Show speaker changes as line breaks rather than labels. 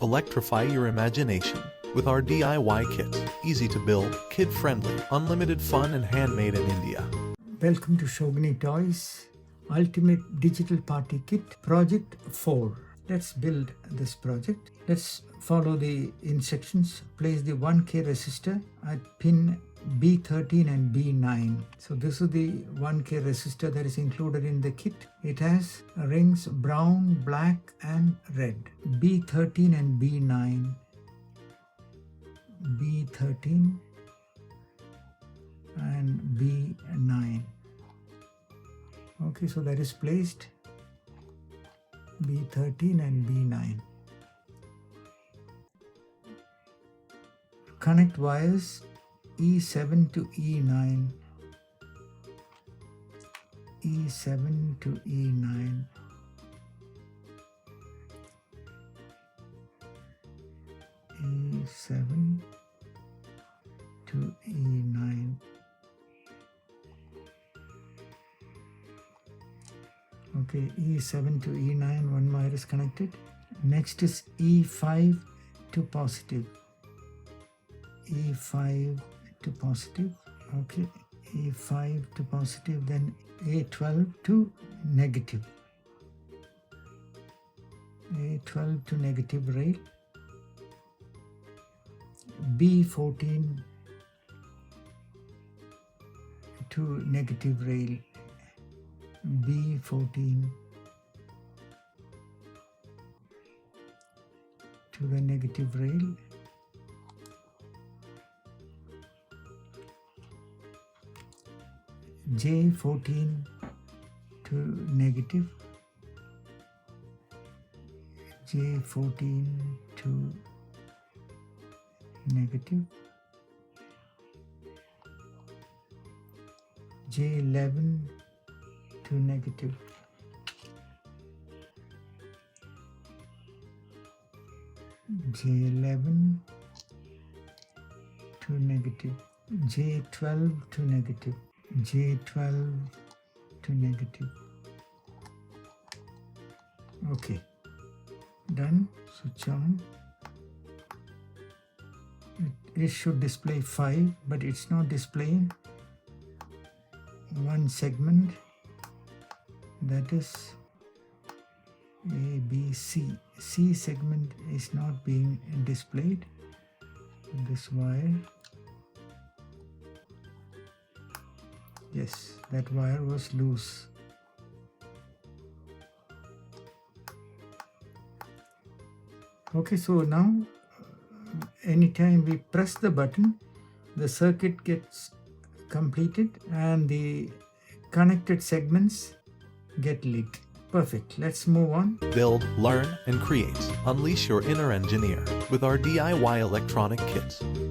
Electrify your imagination with our DIY kits. Easy to build, kid-friendly, unlimited fun and handmade in India.
Welcome to Shogini Toys Ultimate Digital Party Kit Project 4. Let's build this project. Let's follow the instructions. Place the 1K resistor at pin B13 and B9. So this is the 1K resistor that is included in the kit. It has rings brown, black and red. B13 and B9. B13 and B9. Okay, so that is placed. B13 and B9. Connect wires E7 to E9. E7 to E9. E7 to E9. Okay, E7 to E9, one wire is connected. Next is E5 to positive. E5 to positive. Okay, E5 to positive, then A12 to negative. A12 to negative rail. B14 to negative rail. B14 to the negative rail. J14 to negative. J14 to negative. J11 to negative. J11 to negative. J12 to negative. J12 to negative. Okay, done. Switch on. It should display 5, but it's not displaying one segment, that is A, B, C. C segment is not being displayed. This wire. Yes, that wire was loose. Okay, so now anytime we press the button, the circuit gets completed and the connected segments get lit. Perfect. Let's move on.
Build, learn, and create. Unleash your inner engineer with our DIY electronic kits.